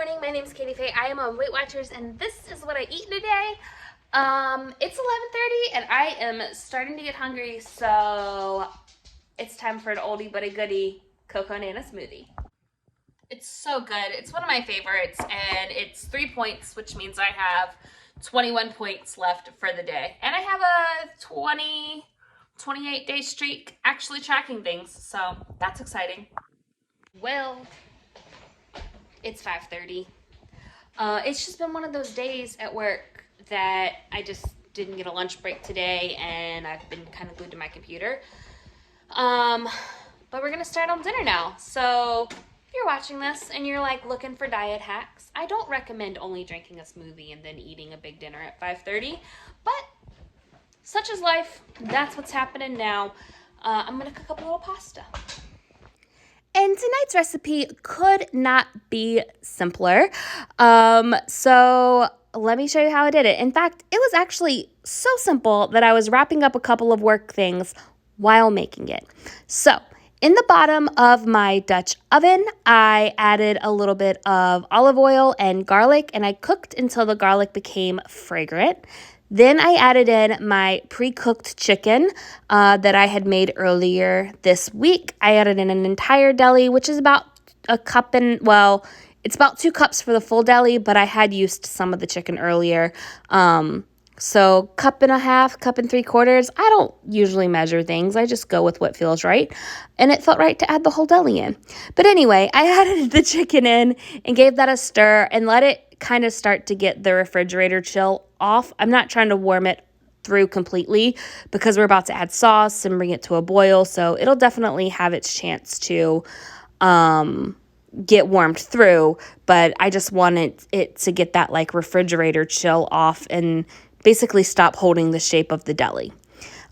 morning, my name is Katie Faye. I am on Weight Watchers and this is what I eat today. It's 11:30 and I am starting to get hungry, so it's time for an oldie but a goodie cocoa nana smoothie. It's so good. It's one of my favorites and it's 3 points, which means I have 21 points left for the day. And I have a 28-day streak actually tracking things, so that's exciting. Well, it's 5:30. It's just been one of those days at work that I just didn't get a lunch break today and I've been kind of glued to my computer. But we're gonna start on dinner now. So if you're watching this and you're like looking for diet hacks, I don't recommend only drinking a smoothie and then eating a big dinner at 5:30, but such is life. That's what's happening now. I'm gonna cook up a little pasta. And tonight's recipe could not be simpler. So let me show you how I did it. In fact, it was actually so simple that I was wrapping up a couple of work things while making it. So in the bottom of my Dutch oven, I added a little bit of olive oil and garlic, and I cooked until the garlic became fragrant. Then I added in my pre-cooked chicken that I had made earlier this week. I added in an entire deli, which is about a cup and, well, it's about 2 cups for the full deli, but I had used some of the chicken earlier. So cup and a half, cup and 3/4. I don't usually measure things. I just go with what feels right. And it felt right to add the whole deli in. But anyway, I added the chicken in and gave that a stir and let it kind of start to get the refrigerator chill off. I'm not trying to warm it through completely because we're about to add sauce and bring it to a boil. So it'll definitely have its chance to get warmed through. But I just wanted it to get that like refrigerator chill off and basically stop holding the shape of the deli.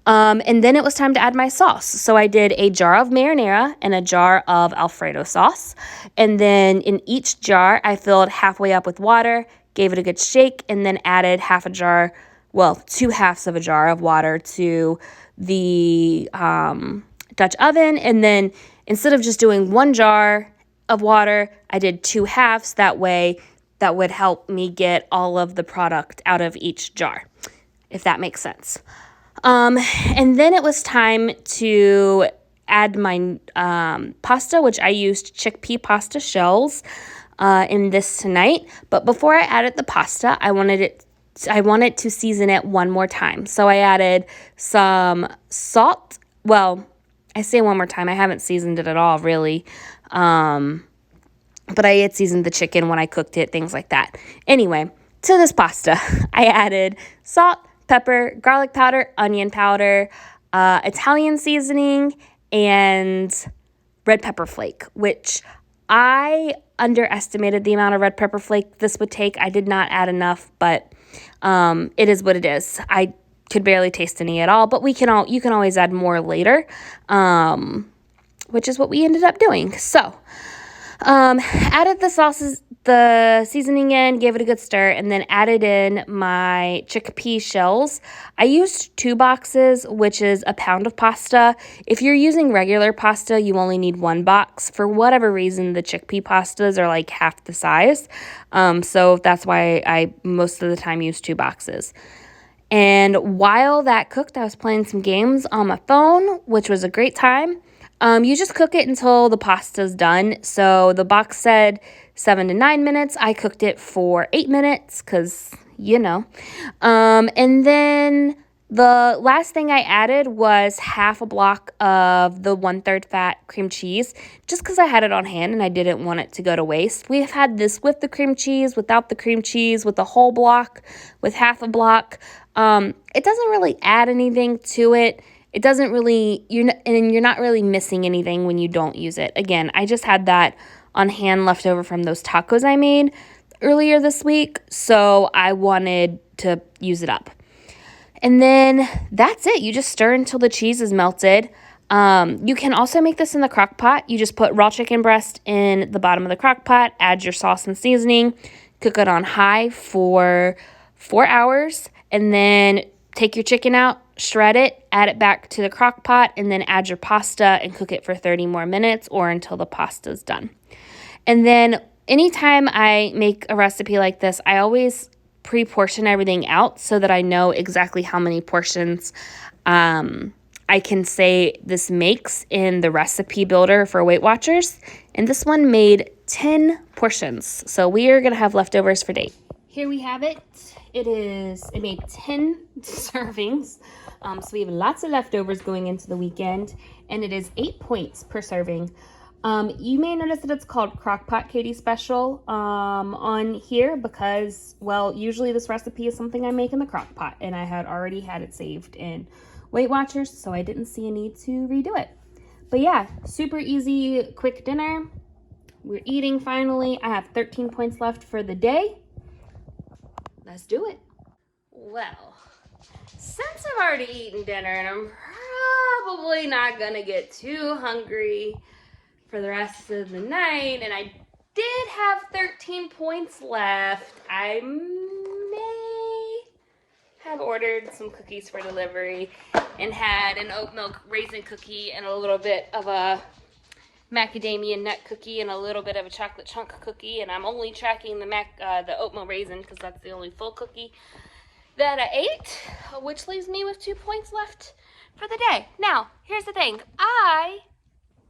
And then it was time to add my sauce. So I did a jar of marinara and a jar of Alfredo sauce. And then in each jar, I filled halfway up with water, gave it a good shake, and then added 2/2 of a jar of water to the Dutch oven. And then instead of just doing 1 jar of water, I did 2/2. That way, that would help me get all of the product out of each jar, if that makes sense. And then it was time to add my pasta, which I used chickpea pasta shells in this tonight. But before I added the pasta, I wanted to season it one more time. So I added some salt. Well, I say one more time. I haven't seasoned it at all, really. But I had seasoned the chicken when I cooked it, things like that. Anyway, to this pasta, I added salt, pepper, garlic powder, onion powder, Italian seasoning, and red pepper flake, which I underestimated the amount of red pepper flake this would take. I did not add enough, but it is what it is. I could barely taste any at all, but you can always add more later, which is what we ended up doing. So added the seasoning in, gave it a good stir, and then added in my chickpea shells. I used 2 boxes, which is a pound of pasta. If you're using regular pasta, you only need 1 box. For whatever reason, the chickpea pastas are like half the size. So that's why I most of the time use 2 boxes. And while that cooked, I was playing some games on my phone, which was a great time. You just cook it until the pasta's done. So the box said 7 to 9 minutes. I cooked it for 8 minutes because, and then the last thing I added was 1/2 block of the 1/3 fat cream cheese, just because I had it on hand and I didn't want it to go to waste. We have had this with the cream cheese, without the cream cheese, with the whole block, with 1/2 block. It doesn't really add anything to it. It doesn't really, you're not really missing anything when you don't use it. Again, I just had that on hand left over from those tacos I made earlier this week, so I wanted to use it up. And then that's it. You just stir until the cheese is melted. You can also make this in the crock pot. You just put raw chicken breast in the bottom of the crock pot, add your sauce and seasoning, cook it on high for 4 hours, and then take your chicken out, shred it, add it back to the crock pot, and then add your pasta and cook it for 30 more minutes or until the pasta's done. And then anytime I make a recipe like this, I always pre-portion everything out so that I know exactly how many portions I can say this makes in the recipe builder for Weight Watchers. And this one made 10 portions. So we are going to have leftovers for date. Here we have it. It made 10 servings. So we have lots of leftovers going into the weekend. And it is 8 points per serving. You may notice that it's called Crock-Pot Katie Special on here because, well, usually this recipe is something I make in the crock pot, and I had already had it saved in Weight Watchers, so I didn't see a need to redo it. But yeah, super easy, quick dinner. We're eating finally. I have 13 points left for the day. Let's do it. Well, since I've already eaten dinner and I'm probably not gonna get too hungry for the rest of the night, and I did have 13 points left, I may have ordered some cookies for delivery and had an oat milk raisin cookie and a little bit of a macadamia nut cookie and a little bit of a chocolate chunk cookie, and I'm only tracking the oat milk raisin because that's the only full cookie that I ate, which leaves me with 2 points left for the day. Now, here's the thing. I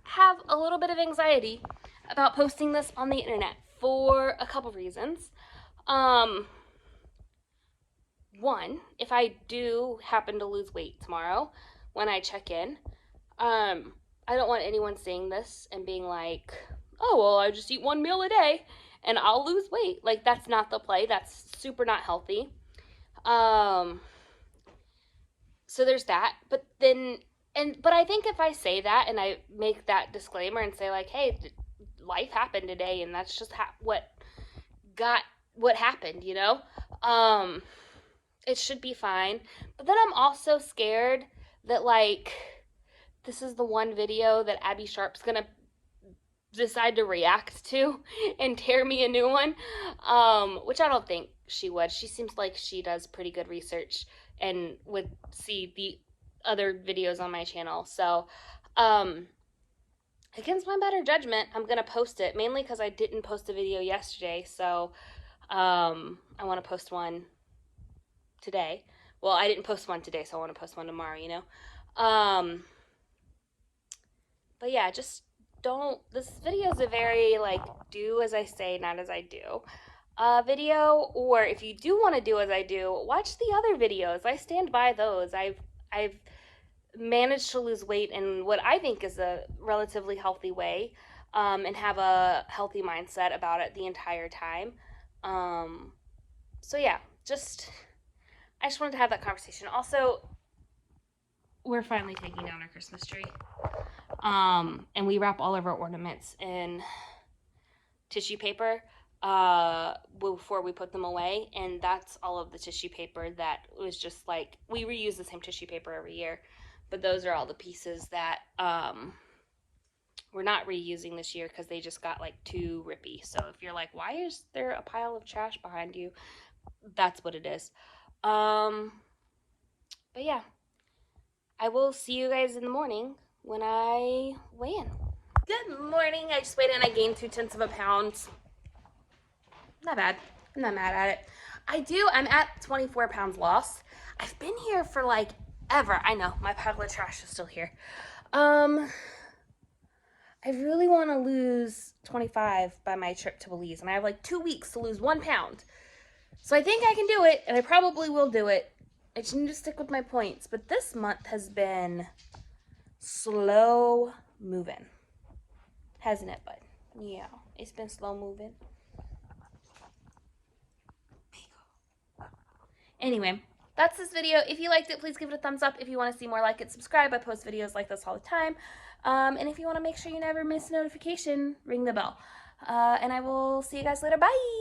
have a little bit of anxiety about posting this on the internet for a couple reasons. One, if I do happen to lose weight tomorrow when I check in, I don't want anyone seeing this and being like, oh, well, I just eat one meal a day and I'll lose weight. Like, that's not the play. That's super not healthy. So there's that. But I think if I say that and I make that disclaimer and say like, hey, life happened today and that's just what happened, you know, it should be fine. But then I'm also scared that like, this is the one video that Abby Sharp's gonna decide to react to and tear me a new one, which I don't think she would. She seems like she does pretty good research and would see the other videos on my channel. So against my better judgment, I'm gonna post it, mainly because I didn't post a video yesterday. So I want to post one today. Well, I didn't post one today, so I want to post one tomorrow, you know. But yeah, just don't, this video is a very like do as I say, not as I do video. Or if you do want to do as I do, watch the other videos. I stand by those. I've managed to lose weight in what I think is a relatively healthy way, and have a healthy mindset about it the entire time. So yeah, I just wanted to have that conversation. Also, we're finally taking down our Christmas tree. And we wrap all of our ornaments in tissue paper before we put them away, and that's all of the tissue paper that was just like, we reuse the same tissue paper every year, but those are all the pieces that we're not reusing this year because they just got like too rippy. So if you're like, why is there a pile of trash behind you, that's what it is. But yeah, I will see you guys in the morning when I weigh in. Good morning. I just weighed in. I gained 0.2 pounds. Not bad. I'm not mad at it. I'm at 24 pounds lost. I've been here for like ever. I know, my pile of trash is still here. I really want to lose 25 by my trip to Belize, and I have like 2 weeks to lose 1 pound. So I think I can do it, and I probably will do it. I just need to stick with my points. But this month has been slow moving, hasn't it, bud? Yeah, it's been slow moving. Anyway, that's this video. If you liked it, please give it a thumbs up. If you want to see more like it, subscribe. I post videos like this all the time. And if you want to make sure you never miss a notification, ring the bell. And I will see you guys later. Bye!